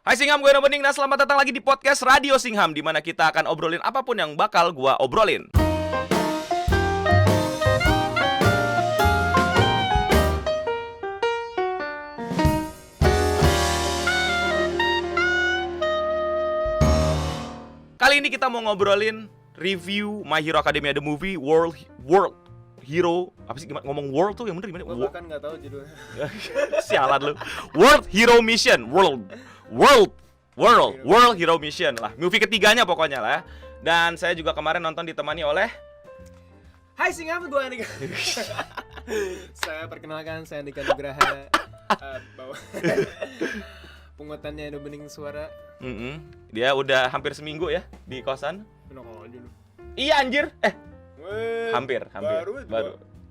Hai Singham, gue Bening. Nah, selamat datang lagi di podcast Radio Singham, di mana kita akan obrolin apapun yang bakal gue obrolin. Kali ini kita mau ngobrolin review My Hero Academia The Movie World Hero. Apa sih ngomong world tuh yang bener gimana? Gue bahkan gak tahu judulnya. Sialan lu. World Hero Mission. World Hero Mission lah. Movie ketiganya pokoknya lah ya. Dan saya juga kemarin nonton ditemani oleh Hai Singham, gue Andika. Saya perkenalkan, saya Andika Nugraha. Bawa pungutannya ada bening suara. Dia udah hampir seminggu ya di kosan. Bener aja lu. Iya anjir. Hampir. Baru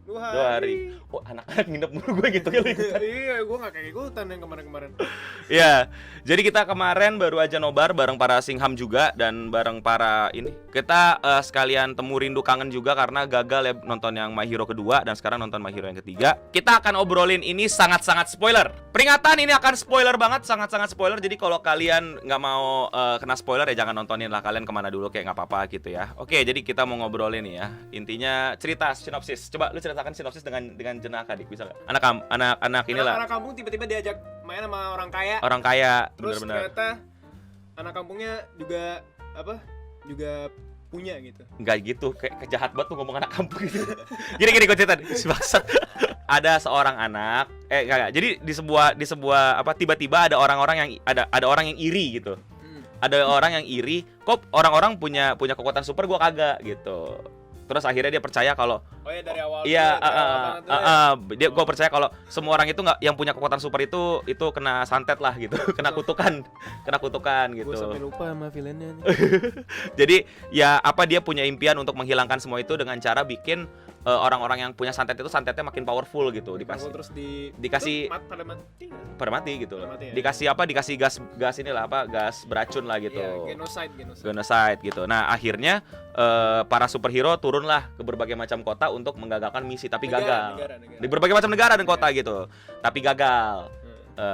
2 hari. Oh, anak-anak nginep mulu gue gitu ya. Iya, gue gak kayak ikutan yang kemarin-kemarin. Iya, jadi kita kemarin baru aja nobar bareng para Singham juga dan bareng para ini. Kita sekalian temu rindu kangen juga karena gagal ya nonton yang My Hero kedua dan sekarang nonton My Hero yang ketiga. Kita akan obrolin ini sangat-sangat spoiler. Peringatan, ini akan spoiler banget, sangat-sangat spoiler. Jadi kalau kalian nggak mau kena spoiler ya jangan nontonin lah, kalian kemana dulu kayak nggak apa-apa gitu ya. Oke, jadi kita mau ngobrolin nih ya. Intinya cerita sinopsis. Coba lu ceritakan sinopsis dengan jenaka dik, bisa nggak? Anak inilah. Anak kampung tiba-tiba diajak main sama orang kaya. Orang kaya, Terus bener-bener. ternyata anak kampungnya juga juga punya gitu. Enggak gitu, kayak kejahat banget tuh ngomong anak kampung gitu. Gini gue cerita si bangsat. Ada seorang anak, enggak. Jadi di sebuah tiba-tiba ada orang-orang yang ada orang yang iri gitu. Ada orang yang iri, kok orang-orang punya kekuatan super gua kagak gitu. Terus akhirnya dia percaya kalau dari awal. iya, gue percaya kalau semua orang itu nggak yang punya kekuatan super itu kena santet lah gitu, kena kutukan gitu. Gue sampai lupa sama villainnya nih. Jadi ya dia punya impian untuk menghilangkan semua itu dengan cara bikin orang-orang yang punya santet itu santetnya makin powerful gitu, Terus dikasih pada mati gitu loh. Ya? Dikasih gas inilah gas beracun lah gitu. Iya, genocide gitu. Nah, akhirnya para superhero turunlah ke berbagai macam kota untuk menggagalkan misi, tapi gagal. Negara. Di berbagai macam negara dan kota gitu. Tapi gagal.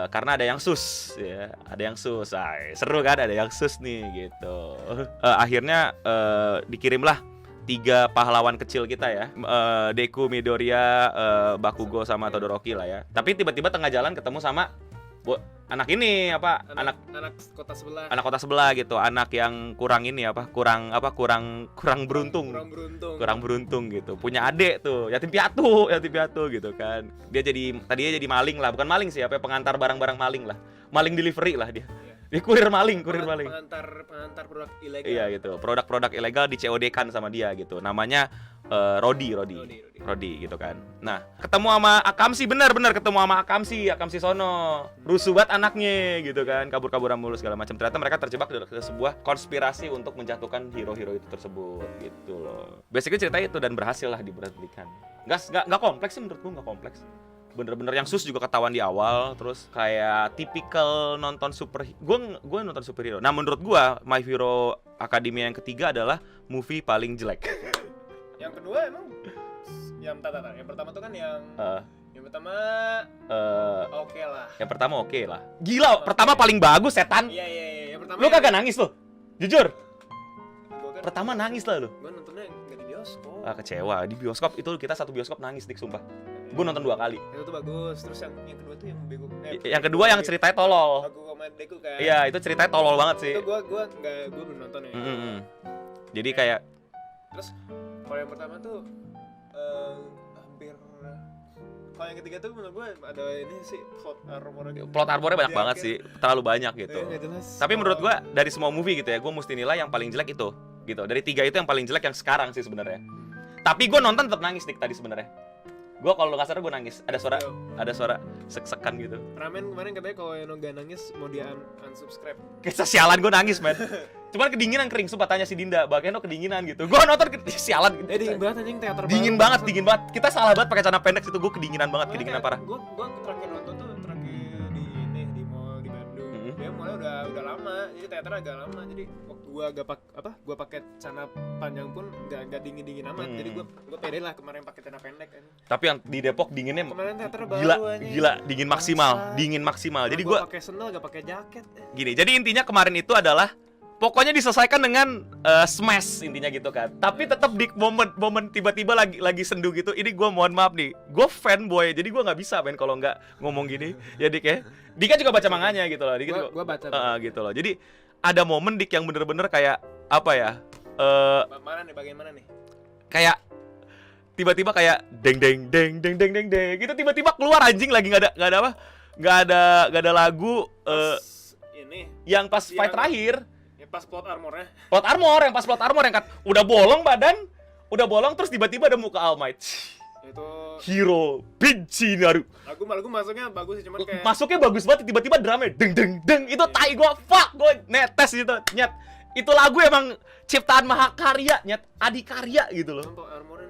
Karena ada yang sus ya, seru kan, ada yang sus nih gitu. Akhirnya dikirimlah 3 pahlawan kecil kita ya, Deku, Midoriya, Bakugo sama Todoroki lah ya. Tapi tiba-tiba tengah jalan ketemu sama anak ini anak kota sebelah gitu, anak yang kurang beruntung gitu, punya adik tuh yatim piatu gitu kan. Tadinya jadi maling lah, bukan maling sih, pengantar barang-barang maling delivery lah dia. Dia kurir maling. Pengantar produk ilegal. Iya gitu, produk-produk ilegal di COD-kan sama dia gitu. Namanya Rodi gitu kan. Nah, ketemu sama Akamsi, bener ketemu sama Akamsi sono. Rusuh banget anaknya gitu kan, kabur-kaburan mulu segala macam. Ternyata mereka terjebak dalam sebuah konspirasi untuk menjatuhkan hero-hero itu tersebut gitu loh. Basically cerita itu dan berhasil lah diberhentikan. Enggak kompleks sih menurut gue, enggak kompleks. Bener-bener yang sus juga ketahuan di awal. Terus kayak tipikal nonton gue nonton superhero. Nah, menurut gue My Hero Academia yang ketiga adalah movie paling jelek. Yang kedua emang yang pertama tuh kan yang pertama oke lah. Yang pertama oke lah. Gila, pertama paling bagus setan. Iya, yang pertama. Lu kagak nangis tuh? Jujur. Kan pertama nangis lah lu. Gue nontonnya enggak di bioskop. Kecewa. Di bioskop itu kita satu bioskop nangis dik, sumpah. Gue nonton 2 kali. Itu tuh bagus. Terus yang kedua tuh yang bego. Yang kedua yang ceritanya tolol. Aku sama Deku kan. Iya, itu ceritanya tolol banget sih. Itu gue belum nonton ya. Jadi kayak terus kalau yang pertama tuh hampir. Kalau yang ketiga tuh menurut gue ada ini sih plot armornya banyak banget sih, terlalu banyak gitu. Tapi menurut gue dari semua movie gitu ya, gue mesti nilai yang paling jelek itu gitu. Dari 3 itu yang paling jelek yang sekarang sih sebenarnya. Tapi gue nonton tetap nangis dik tadi sebenarnya. Gue kalau nggak salah gue nangis, ada suara sek-sekan gitu. Ramen kemarin katanya kalau yang nggak nangis mau dia unsubscribe. Sialan, gue nangis men. Cuman kedinginan kering, sumpah, tanya si Dinda, bagian lo kedinginan gitu. Gue nonton sialan. Dingin banget anjing, teater dingin banget. Kita salah banget pakai celana pendek situ, gue kedinginan banget, kedinginan parah. Gue terakhir nonton tuh di mall di Bandung. Dia mulai udah lama. Jadi teater agak lama. Jadi waktu gua pakai celana panjang pun enggak dingin amat. Jadi gua pede lah kemarin pakai celana pendek kan. Tapi yang di Depok dinginnya Kemarin teater gila, baru aja. gila, dingin maksimal. Jadi gua gua pakai sendal, enggak pakai jaket. gini. Jadi intinya kemarin itu adalah pokoknya diselesaikan dengan smash intinya gitu kan. Tapi tetap di momen tiba-tiba lagi sendu gitu. Ini gue mohon maaf nih, gue fanboy, jadi gue nggak bisa men kalau nggak ngomong gini. Ya Dik ya. Dika juga baca manganya gitu loh. Gua baca. Gitu loh. Jadi ada momen Dik yang bener-bener kayak apa ya? Mana nih bagian mana nih? Kayak tiba-tiba kayak deng deng deng deng deng deng deng. Gitu tiba-tiba keluar anjing lagi nggak ada apa? Nggak ada lagu Ini yang pas fight terakhir. pas plot armornya. Yang pas plot armor yang kan udah bolong badan, udah bolong terus tiba-tiba ada muka All Might. Itu Hiro Bichinaru. lagu masuknya bagus sih, cuman kayak Masuknya bagus banget, tiba-tiba drumnya deng deng deng. Itu tai gua, fuck, gua netes gitu. Nyet. Itu lagu emang ciptaan mahakarya, nyet, adikarya gitu loh. plot armornya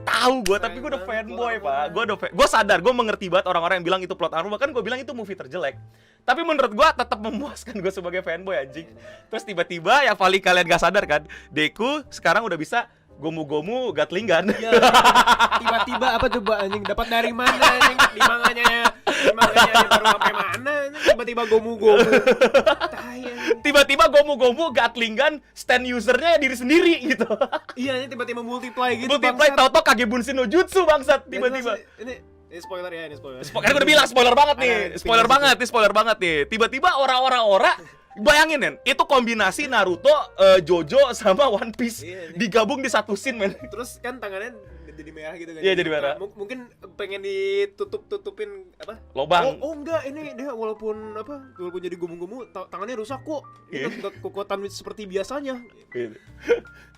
Tahu gua, tapi gua udah fanboy, Pak. Gua sadar, gua mengerti banget orang-orang yang bilang itu plot armor, bahkan gua bilang itu movie terjelek. Tapi menurut gua tetap memuaskan gua sebagai fanboy anjing. Terus tiba-tiba yang paling kalian gak sadar kan, Deku sekarang udah bisa gomu-gomu gatlingan. Ya, tiba-tiba apa coba anjing, dapat dari mana anjing? Di manganya baru sampai mana anjing, tiba-tiba gomu-gomu. Tai anjing. Tiba-tiba gomu-gomu gatlingan stand usernya diri sendiri gitu. Iya, ini tiba-tiba multiply gitu. Multiply bangsat. tau-tau Kagebunshin no Jutsu bangsat tiba-tiba. Ini spoiler ya, ini spoiler. Kan gue udah bilang spoiler banget nih. Spoiler banget nih. Tiba-tiba ora-ora bayangin men, itu kombinasi Naruto, Jojo sama One Piece Iya, digabung di satu scene men. Terus kan tangannya jadi merah gitu kan. Iya, jadi merah. Mungkin pengen ditutupin apa? Lobang. Oh enggak, ini dia walaupun jadi gumu-gumu tangannya rusak kok. Iya. Ini enggak kekuatan seperti biasanya.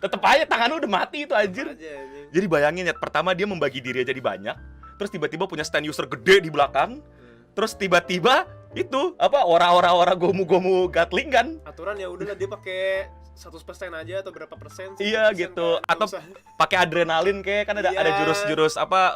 Tetep aja tangannya udah mati itu anjir. Aja, anjing. Jadi bayangin ya, pertama dia membagi diri jadi banyak, terus tiba-tiba punya stand user gede di belakang, terus tiba-tiba itu apa ora gomu-gomu gatlingan. Aturan ya udahlah dia pakai 100% aja atau berapa persen sih? Iya gitu, kan, atau pakai adrenalin kayak kan ada Iya. jurus-jurus apa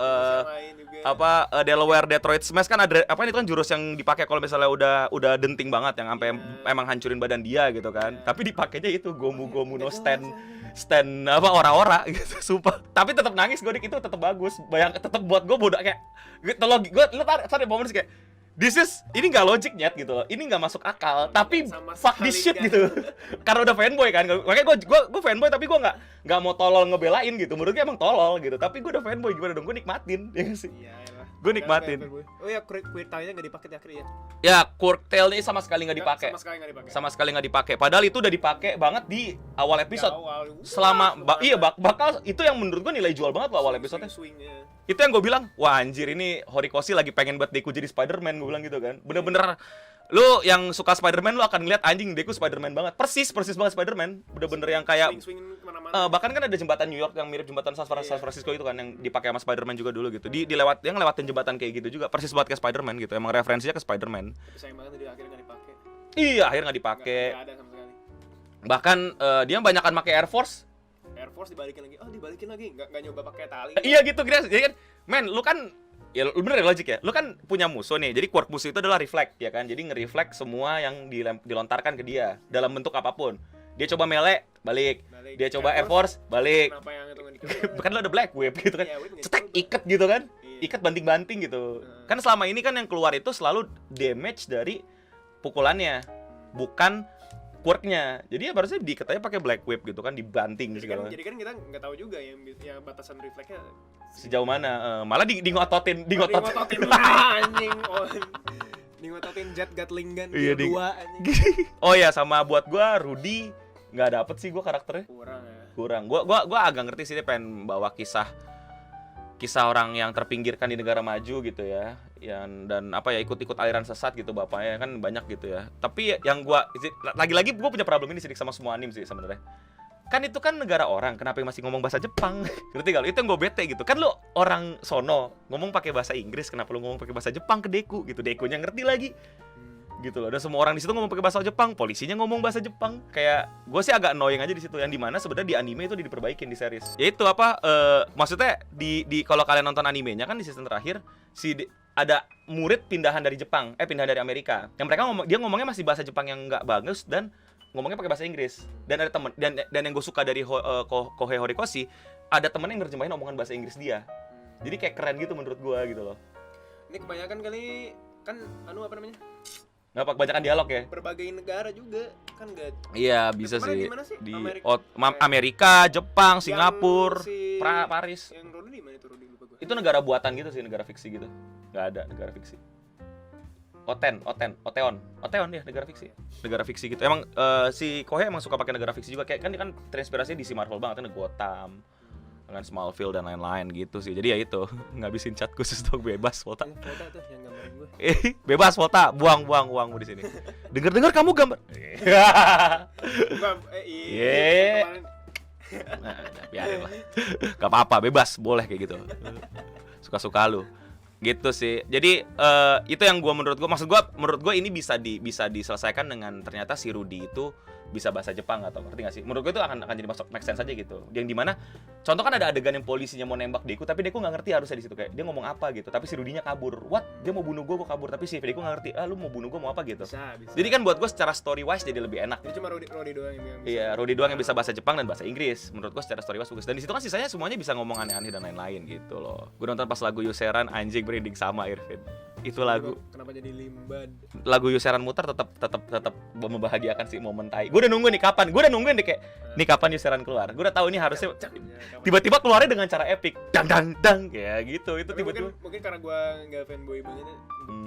Delaware Detroit Smash kan ada apa itu kan jurus yang dipakai kalau misalnya udah denting banget yang sampai emang hancurin badan dia gitu kan. Tapi dipakainya itu gomu-gomu no stand apa ora-ora gitu sumpah. Tapi tetap nangis gue itu tetap bagus. Tetap buat gue bodoh kayak tolong gue lu tarik momen sih kayak ini nggak logik nyet gitu loh. Ini nggak masuk akal. Tapi sama fuck this shit sekali kan. gitu. Karena udah fanboy kan. Makanya gue fanboy tapi gue nggak mau tolol ngebelain gitu. Menurut gue emang tolol gitu. Tapi gue udah fanboy gimana dong? Gue nikmatin ya nggak sih. Iya, elah. Gue nikmatin. Oh ya, quick time-nya enggak dipakai di akhir ya. Ya, Quirk-tail-nya sama sekali nggak dipakai. Sama sekali enggak dipakai. Padahal itu udah dipakai banget di awal episode. Selama Bakal itu yang menurut gue nilai jual banget loh awal episode. swing-nya. Itu yang gue bilang, wah anjir ini Horikoshi lagi pengen buat Deku jadi Spider-Man, gue bilang gitu kan. Bener-bener lu yang suka Spider-Man lu akan ngeliat anjing Deku Spider-Man banget. Persis banget Spider-Man. Bener-bener yang kayak Swing kemana-mana. bahkan kan ada jembatan New York yang mirip jembatan San Francisco itu kan yang dipakai sama Spider-Man juga dulu gitu. Yang lewatin jembatan kayak gitu juga persis banget kayak Spider-Man gitu. Emang referensinya ke Spider-Man. Tapi sayang banget di akhirnya enggak dipakai. Iya, akhirnya nggak dipakai. Enggak ada sama sekali. Bahkan dia banyakan pakai Air Force. Air Force dibalikin lagi. Oh, dibalikin lagi. Enggak nyoba pakai tali. Iya gitu, jadi kan, men, lu kan, ya lu bener ya logik ya, lu kan punya musuh nih, jadi quirk musuh itu adalah reflect, ya kan, jadi nge-reflect semua yang dilontarkan ke dia, dalam bentuk apapun. Dia coba melee, balik. Dia coba Air Force, balik. Kenapa yang itu enggak dipakai? Kan lu ada Black Whip gitu kan, Iya, whip nggak cetek, dicoba. ikat gitu kan, Iya. ikat banting-banting gitu. Kan selama ini kan yang keluar itu selalu damage dari pukulannya, bukan quirknya. Jadi ya harusnya diikat aja pakai Black Whip gitu kan, dibanting segala. Jadi kan kita nggak tahu juga yang batasan refleksnya Sejauh mana, malah di ngototin. ngototin anjing. Ngototin Jet Gatlingan Iya, dua anjing. Oh ya, sama buat gua Rudy nggak dapet sih gua karakternya. Kurang ya. Gua agak ngerti sih dia pengen bawa kisah orang yang terpinggirkan di negara maju gitu ya. Dan apa ya, ikut aliran sesat gitu bapaknya kan banyak gitu ya. Tapi yang lagi-lagi gua punya problem ini sih sama semua anime sih sebenarnya. Kan itu kan negara orang, kenapa masih ngomong bahasa Jepang? Ngerti gak? Itu yang gue bete gitu. Kan lu orang sono ngomong pakai bahasa Inggris, kenapa lu ngomong pakai bahasa Jepang ke Deku gitu? Dekunya ngerti lagi. gitu loh. Dan semua orang di situ ngomong pakai bahasa Jepang, polisinya ngomong bahasa Jepang. Kayak gue sih agak annoying aja di situ. Yang dimana sebenarnya di anime itu diperbaikin di series. Ya itu apa? Maksudnya di kalau kalian nonton animenya kan di season terakhir ada murid pindahan dari Jepang, pindahan dari Amerika. Yang mereka dia ngomongnya masih bahasa Jepang yang nggak bagus dan ngomongnya pakai bahasa Inggris. Dan ada temen dan yang gue suka dari Kohei Horikoshi, ada temen yang nerjemahin omongan bahasa Inggris dia. Jadi kayak keren gitu menurut gue gitu loh. Ini kebanyakan kali kan apa namanya? Nggak kebanyakan dialog ya? Berbagai negara juga kan gak. Iya bisa Kemarin sih. di Amerika, Jepang, Singapura, Paris. Yang Rodi di mana itu Rodi lupa gue. Itu negara buatan gitu sih, negara fiksi gitu. Nggak ada negara fiksi. Oteon ya negara fiksi. Negara fiksi gitu. Emang si Kohei emang suka pakai negara fiksi juga. Kayak kan terinspirasinya di si Marvel banget kan, Gotham, dengan Smallville dan lain-lain gitu sih. Jadi ya itu, ngabisin chat khusus dong, bebas Volta. Foto tuh yang gambarin gue. Bebas Volta, buang uangmu di sini. Dengar kamu gambar. Iya. Nah, biarin lah. Gak apa-apa, bebas, boleh kayak gitu. Suka-suka lu. Gitu sih. Jadi itu yang menurut gue ini bisa diselesaikan dengan ternyata si Rudy itu bisa bahasa Jepang atau ngerti gak sih? Menurut gue itu akan jadi make sense aja gitu. Yang dimana contoh kan ada adegan yang polisinya mau nembak Deku tapi Deku nggak ngerti harusnya di situ, kayak dia ngomong apa gitu. Tapi si Rudy-nya kabur. What? Dia mau bunuh gue kabur, tapi si Deku nggak ngerti. Lu mau bunuh gue mau apa gitu. Bisa. Jadi kan buat gue secara story wise jadi lebih enak. Ini cuma Rodi doang yang bisa. Iya, Rudy doang yang bisa bahasa Jepang dan bahasa Inggris. Menurut gue secara story wise bagus. Dan di situ kan sisanya semuanya bisa ngomong aneh-aneh dan lain-lain gitu loh. Gue nonton pas lagu Yuseran, anjing berinding sama Irvin. Itu lagu Kenapa jadi limbad? lagu Yuseran muter tetap membahagiakan sih momen tai. Gue udah nunggu nih kapan. Gue udah nungguin nih kayak nih kapan Yuseran keluar. Gue udah tahu ini harusnya tiba-tiba keluarnya dengan cara epic. Dang kayak gitu. Itu Tapi tiba-tiba mungkin karena gue nggak fanboy banget,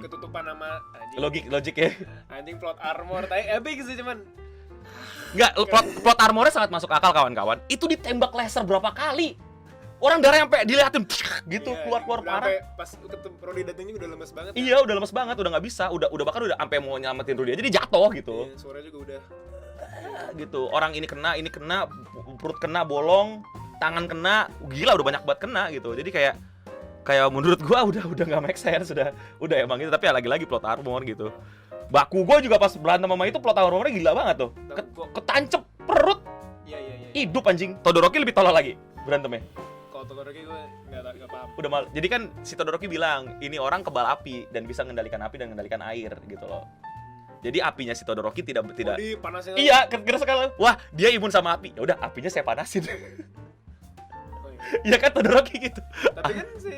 ketutupan nama anjing. logik ya. Anjing plot armor, tapi epic sih cuman. Enggak, plot armornya sangat masuk akal kawan-kawan. Itu ditembak laser berapa kali? Orang darah sampai dilihatin gitu Iya, keluar udah parah. Pas ketemu Rodi datangnya udah lemes banget. Iya, udah lemes banget, udah nggak bisa, udah bahkan udah sampai mau nyelamatin Rudy aja dia jatuh gitu. Iya, suaranya juga udah Gitu. Orang ini kena, perut kena bolong, tangan kena, gila udah banyak banget kena gitu. Jadi kayak menurut gua udah nggak make sense, udah emang gitu, tapi ya lagi-lagi plot armor gitu. Baku gua juga pas berantem sama itu plot armornya gila banget tuh. Ketancep perut. Iya. Hidup anjing. Todoroki lebih tolol lagi berantemnya. Kalau Todoroki gue nggak paham. Udah mal. Jadi kan si Todoroki bilang ini orang kebal api dan bisa mengendalikan api dan mengendalikan air gitu loh. Jadi apinya si Todoroki tidak Panasnya. Iya, kira sekali. Wah, dia imun sama api. Ya udah, apinya saya panasin. Iya kan Todoroki gitu. Tapi kan si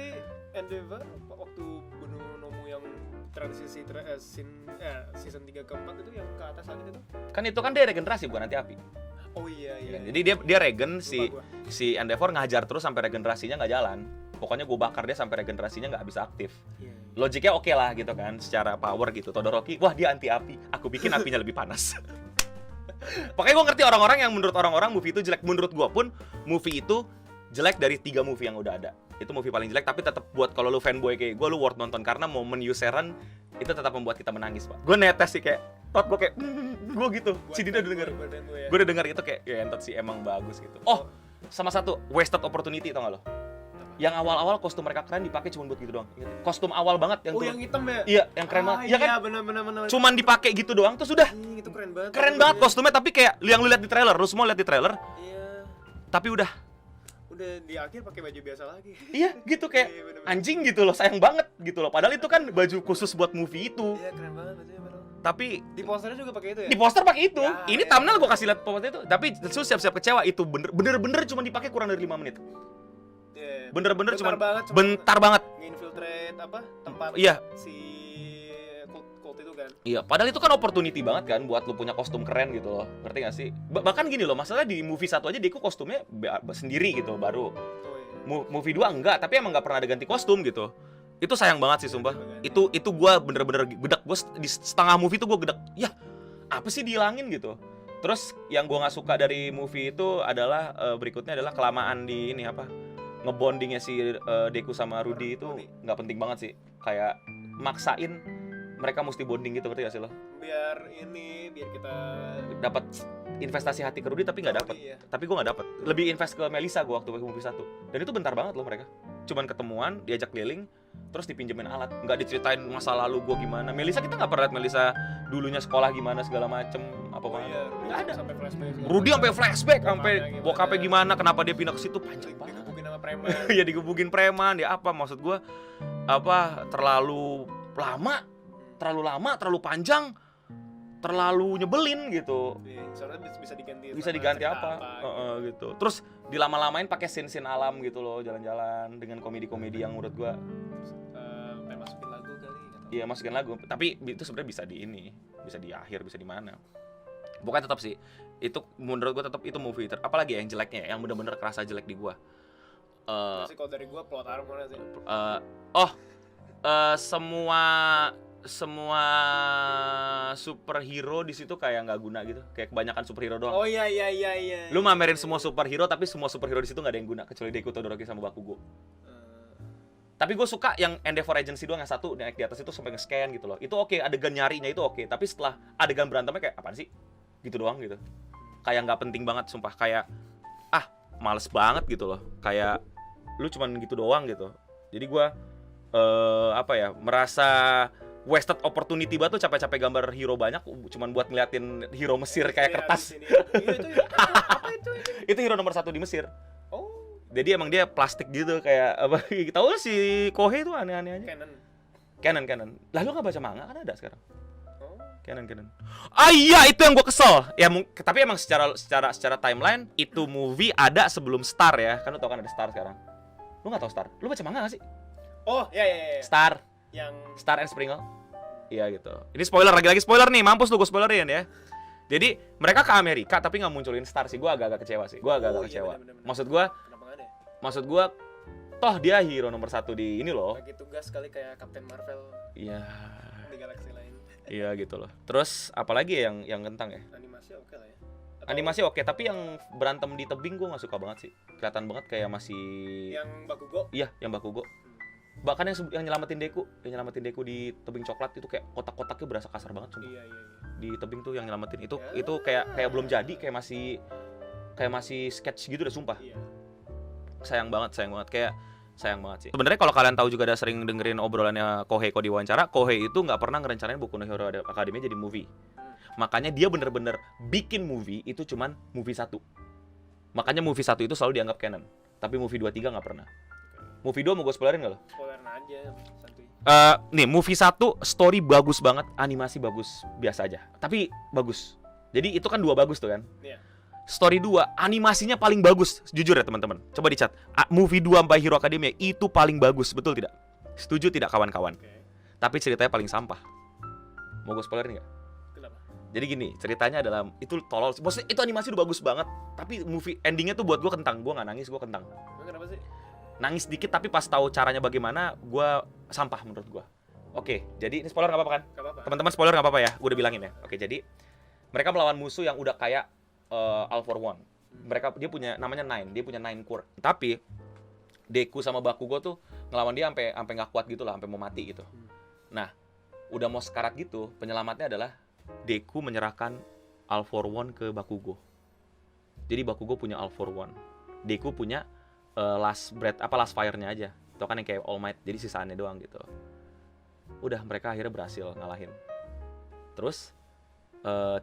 Endeavor waktu bunuh Nomu yang transisi season 3 ke 4 itu yang ke atas lagi itu. Kan itu kan dia regenerasi bukan anti api. Oh iya. Jadi dia regen Lupa si Endeavor ngajar terus sampai regenerasinya nggak jalan. Pokoknya gue bakar dia sampai regenerasinya nggak bisa aktif. Iya. Logiknya oke lah gitu kan, secara power gitu. Todoroki, wah dia anti api, aku bikin apinya lebih panas. Pokoknya gue ngerti orang-orang yang menurut orang-orang movie itu jelek. Menurut gue pun movie itu jelek dari 3 movie yang udah ada. Itu movie paling jelek, tapi tetap buat kalau lu fanboy kayak gue, lu worth nonton karena momen Yuseran itu tetap membuat kita menangis, Pak. Gue netes sih kayak gue kayak gue gitu. Si Dina udah denger. Gue udah denger itu kayak ya entot sih emang bagus gitu. Oh, sama satu wasted opportunity tau gak lo? Yang awal-awal kostum mereka keren dipakai cuma buat gitu doang. Kostum awal banget yang yang hitam ya? Iya, yang keren banget. Iya kan? Iya, benar. Cuman dipakai gitu doang tuh sudah. Itu keren banget. Keren banget kostumnya, tapi kayak yang lu lihat di trailer, lu semua lihat di trailer. Iya. Tapi udah Di akhir pakai baju biasa lagi. iya gitu kayak Iya, bener-bener. anjing gitu loh, sayang banget gitu loh. Padahal itu kan baju khusus buat movie itu. Iya, keren banget bajunya padahal. Tapi Di posternya juga pakai itu ya? di poster pakai itu. Ya, Ini iya. thumbnail gua kasih lihat poster itu. Tapi lu siap-siap kecewa, itu bener-bener cuma dipakai kurang dari 5 menit. Iya. Bener-bener cuma banget, bentar banget. nge-infiltrate tempat Iya. si cult itu kan. Iya, padahal itu kan opportunity banget kan buat lu punya kostum keren gitu loh. Ngerti gak sih? Bahkan gini loh, masalah di movie 1 aja Deku kostumnya sendiri gitu baru. Oh, iya. Movie 2 enggak, tapi emang enggak pernah ada ganti kostum gitu. Itu sayang banget sih sumpah. Itu gua bener-bener gedek. Gua di setengah movie tuh gua gedek. Ya, apa sih dihilangin gitu. Terus yang gua nggak suka dari movie itu adalah berikutnya adalah kelamaan di ini apa? Ngebondingnya si Deku sama Rudy itu nggak penting banget sih. Kayak maksain mereka mesti bonding gitu, berarti gak sih lo? Biar kita Dapat investasi hati ke Rudy tapi nggak dapat. Iya. Tapi gue nggak dapat. Lebih invest ke Melissa gue waktu movie 1. Dan itu bentar banget loh mereka. Cuman ketemuan, diajak keliling, terus dipinjemin alat, nggak diceritain masa lalu gue gimana. Melisa kita nggak pernah lihat Melisa dulunya sekolah gimana segala macem apa Oh iya, nggak ada. sampai flashback. Rudy sampai flashback, sampai Bokapnya bokapnya gimana, kenapa dia pindah ke situ, panjang banget. Digebukin sama preman. Ya digebukin preman, dia apa maksud gue, apa terlalu lama, terlalu panjang, terlalu nyebelin gitu. Iya, soalnya bisa diganti. Bisa sama diganti cerita apa? Gitu. Terus dilama-lamain pakai scene-scene alam gitu loh, jalan-jalan dengan komedi-komedi yang menurut gua Sampai masukin lagu kali atau iya masukin lagu. Tapi itu sebenarnya bisa di ini, bisa di akhir, bisa di mana. Pokoknya tetap sih. Itu menurut gua tetap itu movie apalagi yang jeleknya, yang bener-bener kerasa jelek di gua. Nggak sih kalau dari gua plot armor mana sih? Semua superhero di situ kayak nggak guna gitu, kayak kebanyakan superhero doang. Oh iya. Lu mamerin semua superhero, tapi semua superhero di situ nggak ada yang guna kecuali Deku, Todoroki sama Bakugo. Tapi gue suka yang Endeavor Agency doang, yang satu naik di atas itu sampai nge-scan gitu loh. Itu oke, adegan nyarinya itu oke, tapi setelah adegan berantemnya kayak apaan sih? Gitu doang gitu. Kayak nggak penting banget sumpah, kayak males banget gitu loh. Kayak lu cuman gitu doang gitu. Jadi gue merasa wasted opportunity banget tuh, capek-capek gambar hero banyak cuman buat ngeliatin hero Mesir kayak kertas. Apa itu? Itu hero nomor 1 di Mesir. Oh, Jadi emang dia plastik gitu kayak apa? Tahu lu si Kohei tuh aneh-aneh aja. Canon. Lah lu nggak baca manga kan ada sekarang? Oh. Canon. Iya itu yang gue kesel. Ya tapi emang secara timeline itu movie ada sebelum Star ya. Kan lu tau kan ada Star sekarang. Lu nggak tau Star? Lu baca manga nggak sih? Oh, iya. Star and Sprinkle. Iya gitu. Ini spoiler, lagi-lagi spoiler nih, mampus lu gue spoilerin ya. Jadi mereka ke Amerika tapi nggak munculin Star sih. Gue agak-agak kecewa sih. Iya, bener. Maksud gue toh dia hero nomor 1 di ini loh. Bagi tugas kali kayak Captain Marvel Iya. di galaksi lain. Iya gitu loh. Terus apalagi yang kentang ya? Animasi oke lah ya. Animasi oke, tapi yang berantem di tebing gue nggak suka banget sih. Kelihatan banget kayak masih. Yang Bakugo. Iya, yang Bakugo. Bahkan yang nyelamatin Deku di tebing coklat itu kayak kotak-kotaknya berasa kasar banget sumpah. Iya. Di tebing tuh yang nyelamatin itu Ya. itu kayak belum jadi, kayak masih sketch gitu deh sumpah. Iya. Sayang banget sih. Sebenarnya kalau kalian tahu juga ada sering dengerin obrolannya Kohei di wawancara, Kohei itu nggak pernah ngerencanain Boku no Hero Academia jadi movie. Makanya dia bener-bener bikin movie itu cuman movie 1. Makanya movie 1 itu selalu dianggap canon. Tapi movie 2, 3 nggak pernah. Movie 2 mau gue spoilerin nggak lo? Spoilerin aja santuy. Nih movie 1 story bagus banget, animasi bagus biasa aja, tapi bagus. Jadi itu kan 2 bagus tuh kan. Iya. Story 2, animasinya paling bagus. Jujur ya teman-teman, coba dicat. Movie 2 My Hero Academia itu paling bagus, betul tidak? Setuju tidak kawan-kawan? Oke. Tapi ceritanya paling sampah. Mau gue spoilerin nggak? Kenapa? Jadi gini, ceritanya adalah itu tolol. Maksudnya itu animasi udah bagus banget, tapi movie endingnya tuh buat gue kentang. Gue nggak nangis, gue kentang. Emang kenapa sih? Nangis dikit, tapi pas tahu caranya bagaimana, gue sampah menurut gue. Oke, jadi ini spoiler nggak apa-apa kan? Gak apa-apa. Teman-teman spoiler nggak apa-apa ya, gue udah bilangin ya. Oke, jadi mereka melawan musuh yang udah kayak All for One. Dia punya namanya Nine, dia punya Nine Core. Tapi Deku sama Bakugo tuh ngelawan dia sampai nggak kuat gitu lah, sampai mau mati gitu. Nah, udah mau sekarat gitu, penyelamatnya adalah Deku menyerahkan All for One ke Bakugo. Jadi Bakugo punya All for One, Deku punya last fire-nya aja. Itu kan yang kayak All Might, jadi sisaannya doang gitu. Udah mereka akhirnya berhasil ngalahin. Terus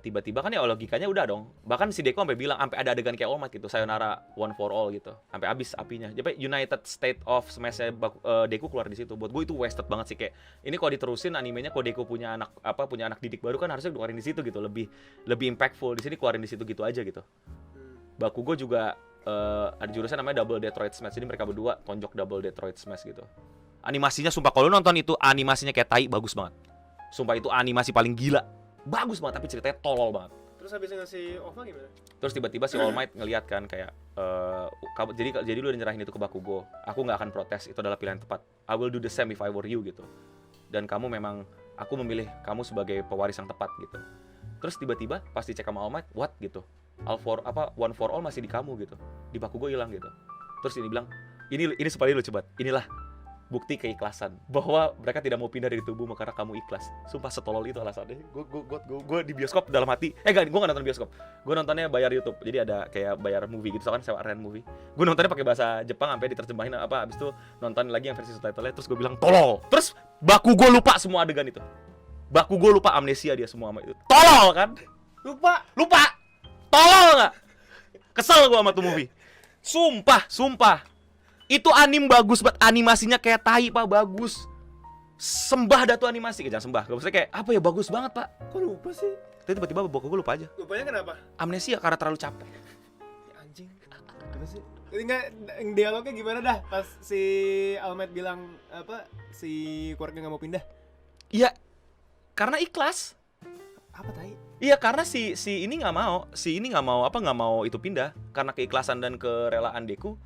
tiba-tiba kan ya logikanya udah dong. Bahkan si Deku sampai bilang sampai ada adegan kayak All Might gitu, sayonara one for all gitu. Sampai habis apinya. Jadi United State of Smash-nya Deku keluar di situ. Buat gue itu wasted banget sih, kayak ini kalau diterusin animenya, kalau Deku punya anak didik baru kan harusnya keluarin di situ gitu, lebih impactful. Di sini keluarin di situ gitu aja gitu. Bakugo juga ada jurusan namanya Double Detroit Smash. Jadi mereka berdua tonjok Double Detroit Smash gitu. Animasinya sumpah kalau lu nonton itu animasinya kayak tai, bagus banget. Sumpah itu animasi paling gila. Bagus banget, tapi ceritanya tolol banget. Terus habis ngasih OVA gimana? Terus tiba-tiba si All Might ngeliat kan kayak jadi lu udah nyerahin itu ke Bakugo. Aku nggak akan protes, itu adalah pilihan tepat. I will do the same if I were you gitu. Dan aku memilih kamu sebagai pewaris yang tepat gitu. Terus tiba-tiba pas dicek sama All Might, what gitu. One for all masih di kamu gitu. Di Bakugo hilang gitu. Terus ini bilang, ini sepaling lucu banget. Inilah bukti keikhlasan bahwa mereka tidak mau pindah dari tubuhmu karena kamu ikhlas. Sumpah setolol itu alasannya. Gue di bioskop dalam hati. Gue nggak nonton bioskop. Gue nontonnya bayar YouTube. Jadi ada kayak bayar movie gitu, kan sewa rent movie. Gue nontonnya pakai bahasa Jepang sampai diterjemahin apa. Abis itu nonton lagi yang versi subtitle-nya. Terus gue bilang tolol. Terus baku gue lupa semua adegan itu. Baku gue lupa, amnesia dia semua sama itu. Tolol kan? Lupa. Tolol nggak? Kesel gue sama tuh movie. Sumpah. Itu anim bagus banget, animasinya kayak tai pak, bagus. Sembah dah tuh animasi, jangan sembah. Gak maksudnya kayak apa ya, bagus banget pak. Kok lupa sih? Tapi tiba-tiba bokap gue lupa aja. Lupanya kenapa? Amnesia karena terlalu capek. Ya, anjing. Apa sih? Enggak, dialognya gimana dah pas si Almet bilang apa? Si keluarga nggak mau pindah. Iya, karena ikhlas. Apa tai? Iya, karena si ini nggak mau itu pindah karena keikhlasan dan kerelaan Deku.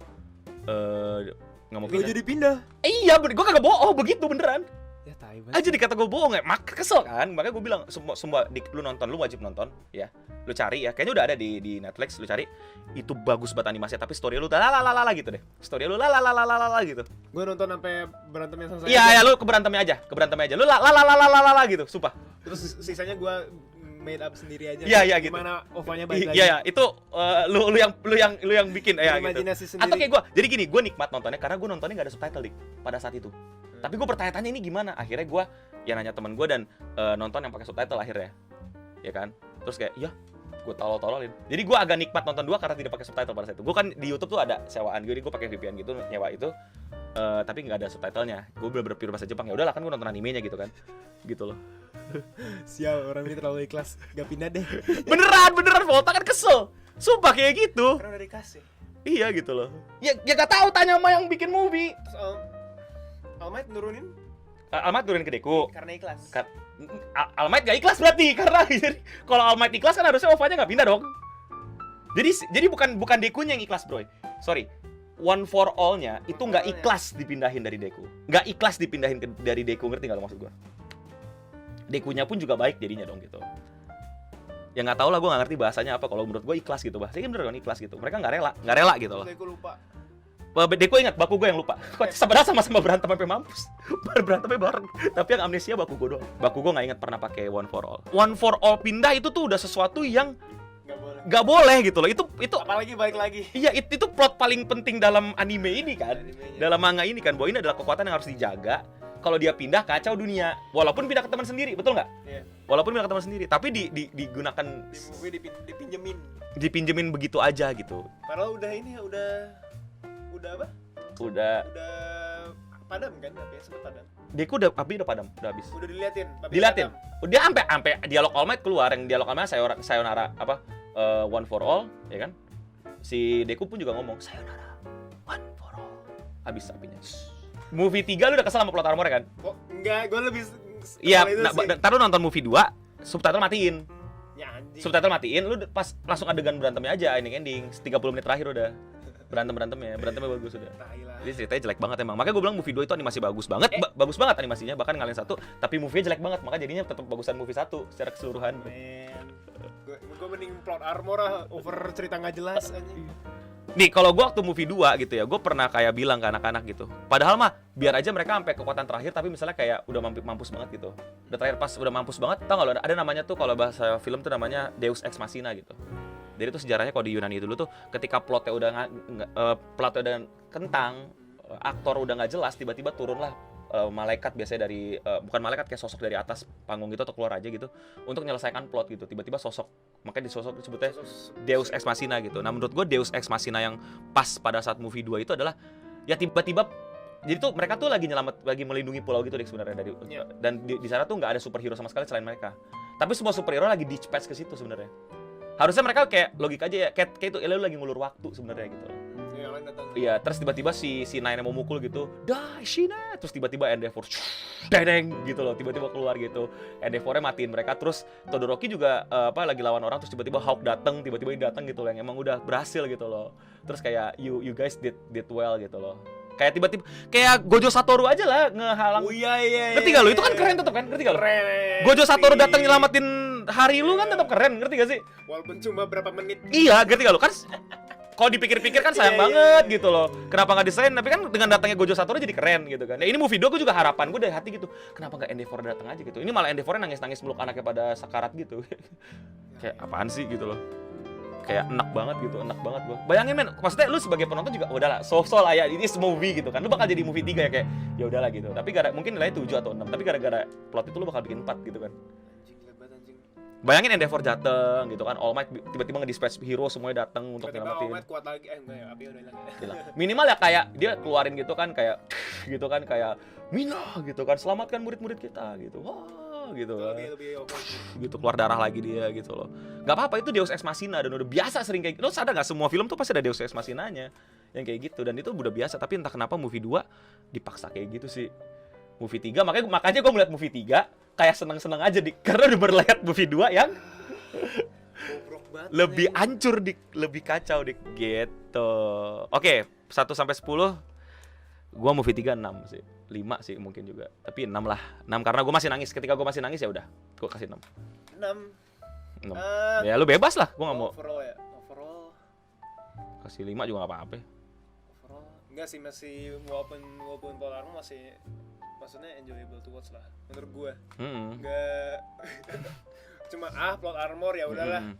Nggak mau Gak pindah. jadi pindah. Iya, gue kagak bohong, begitu beneran. Ya tai banget. Aja dikata gue bohong ya, kesel kan. Makanya gue bilang semua lu nonton, lu wajib nonton ya. Lu cari ya, kayaknya udah ada di Netflix, lu cari. Itu bagus banget animasinya, tapi story lu lalalala gitu deh. Story lu lalalala gitu. Gue nonton sampai berantemnya selesai. Iya, lu keberantemnya aja. Lu lalalala gitu, sumpah. Terus sisanya gue made up sendiri aja. Iya, gitu. Gimana OVA-nya balik lagi. Iya, itu lu yang bikin ya gitu. Imajinasi sendiri. Atau kayak gue. Jadi gini, gue nikmat nontonnya karena gue nontonnya nggak ada subtitle pada saat itu. Tapi gue bertanya-tanya ini gimana? Akhirnya gue ya nanya temen gue dan nonton yang pakai subtitle akhirnya. Ya kan? Terus kayak, ya gue tolol-tololin. Jadi gue agak nikmat nonton 2 karena tidak pakai subtitle pada saat itu. Gue kan di YouTube tuh ada sewaan gue pakai VPN gitu, nyewa itu. Tapi nggak ada subtitlenya. Gue bener-bener pure bahasa Jepang. Ya udahlah kan gue nonton animenya gitu kan. Gitu loh. Sial, orang ini terlalu ikhlas. Gak pindah deh. Beneran Volta kan kesel. Sumpah kayak gitu. Karena udah dikasih. Iya gitu loh. Ya gak tahu, tanya sama yang bikin movie. Terus Almight nurunin Almight turunin ke Deku. karena ikhlas. Almight gak ikhlas berarti karena jadi kalau Almight ikhlas kan harusnya OVA-nya gak pindah dong. Jadi bukan Dekunya yang ikhlas, bro. Sorry. One for All-nya itu nggak ikhlas dipindahin dari Deku. Nggak ikhlas dipindahin dari Deku, ngerti nggak lo maksud gue? Dekunya pun juga baik jadinya dong gitu. Ya nggak tahu lah, gue nggak ngerti bahasanya apa. Kalau menurut gue ikhlas gitu, bahasanya bener kan ikhlas gitu. Mereka nggak rela gitu loh. Aku lupa. Deku ingat, baku gue yang lupa. Padahal sama-sama berantem sampai mampus. Berantemnya bareng. Tapi yang amnesia baku gue doang. Baku gue nggak ingat pernah pakai One for All. One for All pindah itu tuh udah sesuatu yang nggak boleh gitu loh. Itu Apalagi balik lagi. iya, itu plot paling penting dalam anime ini kan. Animenya. Dalam manga ini kan, bahwa ini adalah kekuatan yang harus dijaga. Kalau dia pindah kacau dunia. Walaupun pindah ke teman sendiri, betul nggak? Iya. Walaupun pindah ke teman sendiri, tapi digunakan Di movie dipinjemin. dipinjemin begitu aja gitu. Padahal udah ini ya, udah apa? Udah Udah padam kan, apinya sempet padam. Deku udah padam, udah habis. Udah diliatin. apinya Diliatin. padam. Dia sampai dialog All Might keluar, yang dialog All Might sayonara apa? One for All, ya kan? Si Deku pun juga ngomong sayonara, one for all. Habis apinya. Movie 3 lu udah kesel sama plot armor kan? Kok enggak, gue lebih Iya, itu sih. ntar lu nonton movie 2, subtitle matiin. Ya anjing. Subtitle matiin, lu pas langsung adegan berantemnya aja, ending 30 menit terakhir udah. Berantemnya bagus udah. Tai lah. Jadi ceritanya jelek banget emang. Makanya gue bilang movie 2 itu animasi bagus banget. Bagus banget animasinya, bahkan ngalahin 1, tapi movie-nya jelek banget. Makanya jadinya tetap bagusan movie 1 secara keseluruhan. Men. Gue mending plot armor lah, over cerita nggak jelas anjing. Nih, kalau gue waktu movie 2 gitu ya, gue pernah kayak bilang ke anak-anak gitu. Padahal mah biar aja mereka sampai kekuatan terakhir, tapi misalnya kayak udah mampus banget gitu. Udah terakhir pas udah mampus banget, tau gak lo ada namanya tuh kalau bahasa film tuh namanya Deus Ex Machina gitu. Jadi itu sejarahnya kalau di Yunani dulu tuh ketika plotnya udah kentang, aktor udah nggak jelas, tiba-tiba turunlah malaikat biasanya dari bukan malaikat, kayak sosok dari atas panggung gitu atau keluar aja gitu untuk menyelesaikan plot gitu. Tiba-tiba sosok, makanya di sosok disebutnya Deus Ex Machina gitu. Nah, menurut gue Deus Ex Machina yang pas pada saat movie 2 itu adalah ya tiba-tiba jadi tuh mereka tuh lagi melindungi pulau gitu deh sebenarnya dari dan di sana tuh nggak ada superhero sama sekali selain mereka. Tapi semua superhero lagi dispatch ke situ sebenarnya. Harusnya mereka kayak logika aja ya, kayak itu lu lagi ngulur waktu sebenarnya gitu. Iya, terus tiba-tiba si Nine mau mukul gitu, "Die, Shina!" Terus tiba-tiba Endeavor dedeng gitu loh, tiba-tiba keluar gitu. Endeavor-nya matiin mereka, terus Todoroki juga lagi lawan orang, terus tiba-tiba Hawk datang, tiba-tiba dia datang gitu loh, yang emang udah berhasil gitu loh. Terus kayak you guys did well gitu loh. Kayak tiba-tiba kayak Gojo Satoru aja lah ngehalang. Oh iya. Ngerti gak lo? Itu kan keren tetep kan? Ngerti gak lo? Keren. Gojo Satoru datang nyelamatin hari lu kan tetap keren, ngerti gak sih? Walaupun cuma berapa menit. Iya, ngerti gak lo? Kan kalau dipikir-pikir kan sayang banget gitu loh. Kenapa nggak desain? Tapi kan dengan datangnya Gojo Satoru jadi keren gitu kan. Nah, ini movie 2 gue juga harapan gue dari hati gitu. Kenapa nggak Endeavor datang aja gitu? Ini malah Endeavor nangis-nangis meluk anaknya pada sakarat gitu. Kayak apaan sih gitu loh. Kayak enak banget gitu, enak banget gue. Bayangin men, maksudnya lu sebagai penonton juga udahlah, so lah ya, ini movie gitu kan. Lu bakal jadi movie 3 ya kayak ya udahlah gitu. Tapi mungkin nilainya 7 atau 6, tapi gara-gara plot itu lu bakal bikin 4 gitu kan. Bayangin Endeavor dateng gitu kan, All Might tiba-tiba nge-dispatch hero semuanya dateng untuk nyelamatin. All Might kuat lagi, enggak ya, api udah hilang. Minimal ya kayak dia keluarin gitu kan kayak gitu kan kayak Mina gitu kan, selamatkan murid-murid kita gitu. Wah, gitu kan. Lebih Gitu keluar darah lagi dia gitu loh. Gak apa-apa itu Deus Ex Machina dan udah biasa sering kayak gitu. Lo sadar gak semua film tuh pasti ada Deus Ex Machinanya yang kayak gitu dan itu udah biasa, tapi entah kenapa movie 2 dipaksa kayak gitu sih. Movie 3 makanya gue melihat movie 3 kayak seneng-seneng aja karena udah berlihat movie 2 yang lebih hancur lebih kacau gitu. Oke, 1 sampai 10 gua movie 3 6 sih. 5 sih mungkin juga. Tapi 6 lah. 6 karena gua masih nangis. Ketika gua masih nangis ya udah, gua kasih 6. 6. 6. Ya lu bebas lah, gua enggak mau. Overall Kasih 5 juga enggak apa-apa. Overall enggak sih, masih walaupun Polar Armor masih maksudnya enjoyable to watch lah menurut gua. Enggak cuma plot armor ya udahlah.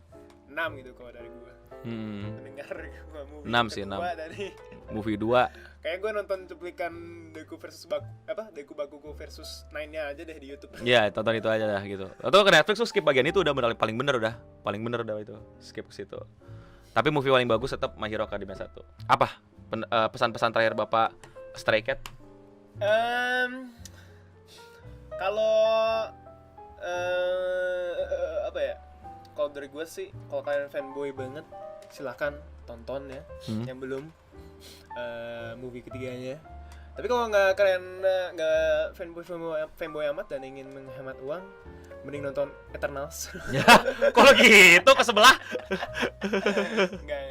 6 gitu kalau dari gua. Mendengar gua movie 6 sih, 6. Dari Movie 2 kayak gua nonton cuplikan Deku Bakugo versus 9-nya aja deh di YouTube. ya, tonton itu aja dah gitu. Atau ke Netflix tuh skip bagian itu udah paling bener udah. Paling bener udah itu. Skip ke situ. Tapi movie paling bagus tetap My Hero Academia 1. Apa pesan-pesan terakhir Bapak Stray Cat? Kalau apa ya? Kalau dari gue sih, kalau kalian fanboy banget, silahkan tonton ya. Yang belum movie ketiganya. Tapi kalau kalian nggak fanboy amat dan ingin menghemat uang, mending nonton Eternals. Ya, kalau gitu ke sebelah. Enggak.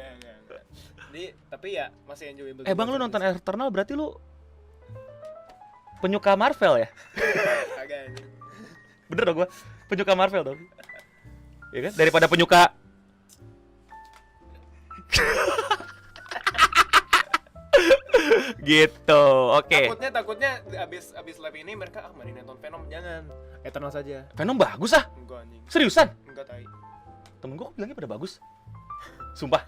Jadi, tapi ya masih enjoyable. Bang, lu nonton Eternal berarti lu penyuka Marvel ya? Kagak anjing. Bener dong gua, penyuka Marvel dong. Iya kan? Daripada penyuka gitu. Oke. Takutnya abis live ini mereka mending nonton Venom, jangan. Eternal saja. Venom bagus ah? Enggak anjing. Seriusan? Enggak tai. Temen gua bilangnya pada bagus. Sumpah.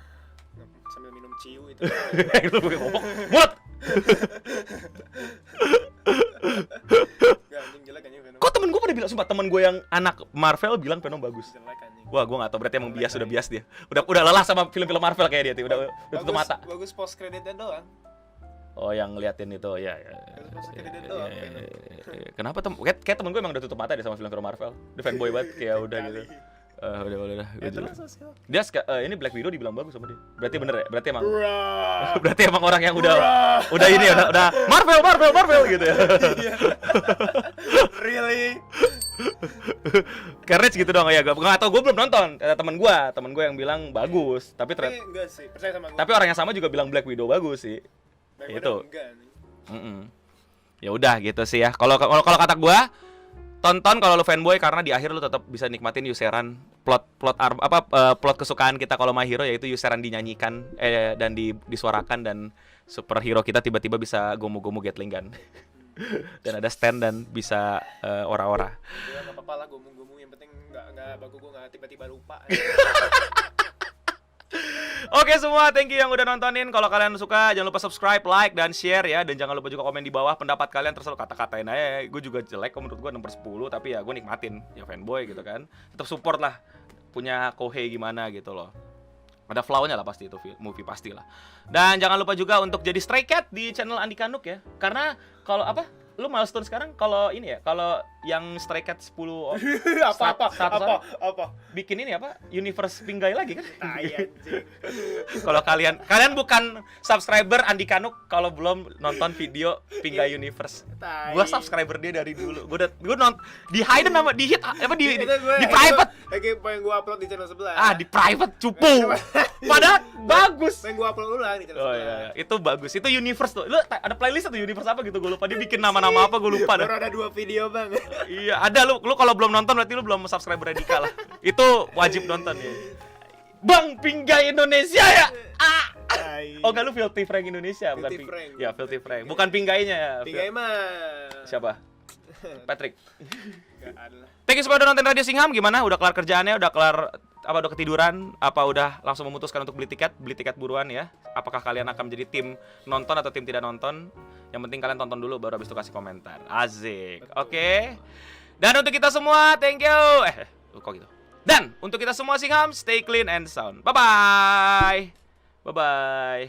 Sambil minum ciu itu. Itu pakai ngomong. Mulut. Enggak anjing, jelek anjing Venom. Kok temen gua pada bilang, sumpah temen gua yang anak Marvel bilang Venom bagus. Jelek anjing. Wah, gua enggak tahu, berarti emang bias, udah bias dia. Udah lelah sama film-film Marvel kayak dia tuh, udah tutup mata. Bagus post creditnya doang. Oh, yang ngeliatin itu, ya. Post credit doang. Kenapa kayak temen gue emang udah tutup mata deh sama film-film Marvel. Dia fanboy banget, kayak udah gitu. Udah. Dia ini Black Widow dibilang bagus sama dia. Berarti bener ya? Berarti emang berarti emang orang yang udah ini ya, udah Marvel gitu ya. Really? Courage gitu dong ya. Enggak tahu, gue belum nonton. Ada temen gue yang bilang bagus, tapi enggak sih, percaya sama gue. tapi orang yang sama juga bilang Black Widow bagus sih. Itu. Ya udah gitu sih ya. Kalau kata gue, tonton kalau lu fanboy karena di akhir lu tetap bisa nikmatin Yuseran plot kesukaan kita kalau My Hero, yaitu Yuseran dinyanyikan dan disuarakan dan superhero kita tiba-tiba bisa gomu-gomu Gatling gun. Dan ada stand dan bisa ora-ora. Ya enggak apa-apa lah gomu-gomu, yang penting enggak bagus, gue enggak tiba-tiba lupa. Oke semua, thank you yang udah nontonin. Kalau kalian suka, jangan lupa subscribe, like, dan share ya. Dan jangan lupa juga komen di bawah pendapat kalian, terus kata-katain aja. Gue juga jelek, menurut gue 6/10. Tapi ya gue nikmatin, ya fanboy gitu kan. Tetap support lah, punya Kohei gimana gitu loh. Ada flow-nya lah pasti itu movie, pasti lah. Dan jangan lupa juga untuk jadi Stray Cat di channel Andika Nuk ya. Karena kalau lu milestone sekarang kalau ini ya, kalau yang Stray Cat 10 apa bikin ini apa? Universe Pinggai lagi kan? Tai anjing. Kalau kalian bukan subscriber Andika Nuk kalau belum nonton video Pinggai Universe. Gua subscriber dia dari dulu. Gua nonton di hidden sama di hit apa di private. Lagi pengen gua upload di channel sebelah. Di private cupu. Padahal bagus. Pengen gua upload ulang di channel sebelah. Oh iya, itu bagus. Itu Universe tuh. Lu ada playlist atau Universe apa gitu, gua lupa. Dia bikin nama-nama apa gua lupa dah. Baru ada 2 video, Bang. Iya, ada lu kalau belum nonton berarti lu belum subscriber Radika lah. Itu wajib nonton ya. Bang, Pinggai Indonesia ya. Pinggai. Oh, enggak, lu Filthy Frank Indonesia, bukan Filthy Frank. Ya, Filthy Frank. Bukan Pinggainya ya. Pinggai mah. Siapa? Patrick. Gak ada lah. Thank you semua udah nonton Radio Singham. Gimana? Udah kelar kerjaannya? Udah kelar apa? Udah ketiduran? Apa udah langsung memutuskan untuk beli tiket? Beli tiket buruan ya. Apakah kalian akan menjadi tim nonton atau tim tidak nonton? Yang penting kalian tonton dulu baru habis itu kasih komentar. Asik. Oke. Dan untuk kita semua, thank you. Kok gitu? Dan untuk kita semua Singham, stay clean and sound. Bye bye. Bye bye.